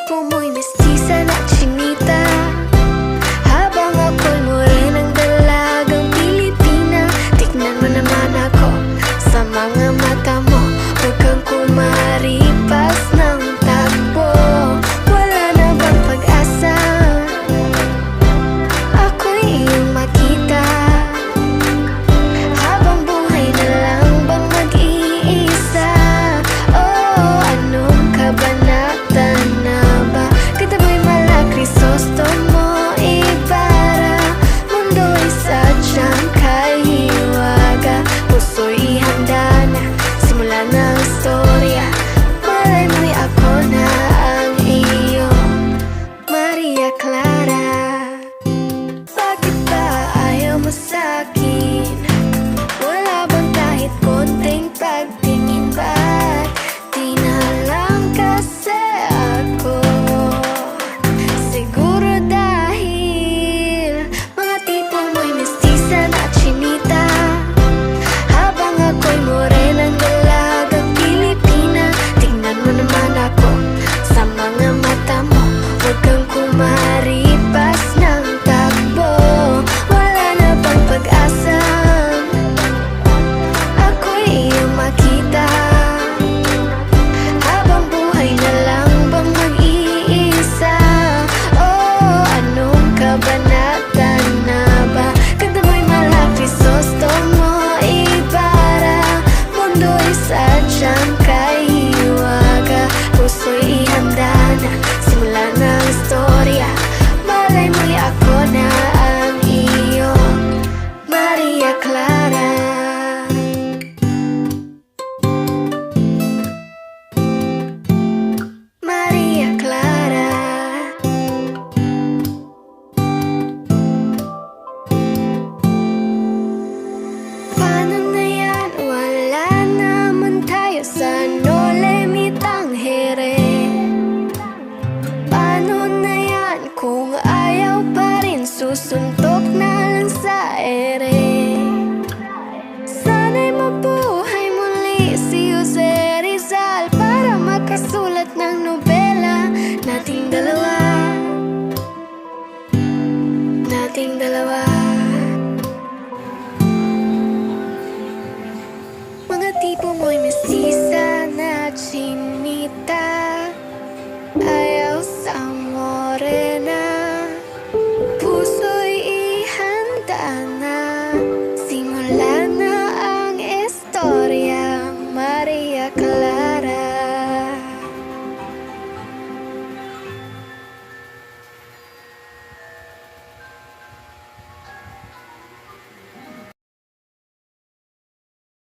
tipo mo'y mestiza na chinita, habang ako'y morenang dalagang Pilipina. Tignan mo naman ako sa mga mata mo, huwag kang kumaripas ng takbo. Wala na bang pag-asa ako'y iyong makita, habang buhay na lang bang mag-iisa? Oh, anong kabanata na ba? Kataboy mala Crisostomo Ibarra, mundo'y sadyang kahiwaga, puso'y ihanda na, simula na ang istorya. Malay mo'y ako na ang iyo, Maria Clara. Bakit ba ayaw mo sa'kin? Wala bang kahit konting pagtingin? Ba't di na lang kasi ako? Siguro dahil mga tipo mo'y mestiza na chinita, habang ako'y morenang dalagang Pilipina. Tingnan mo naman ako sa mga mata mo, huwag kang kumaripas ng takbo. Wala na bang pag-asa ako'y iyong makita, habang buhay na lang bang mag-iisa? Oh, anong kabanata na ba? Kanta mo'y mala Crisostomo Ibarra, mundo'y sadyang kahiwaga, puso'y ihanda na, simula na ang istorya. Malay mo'y ako na ang iyo, Maria Clara. Maria Clara. Paano na yan? Wala naman tayo sa Nolemitang here. Paano na yan kung ayaw pa rin? Susuntok na lang sa ere. Sana'y mabuhay muli si Jose Rizal para makasulat ng nobela nating dalawa.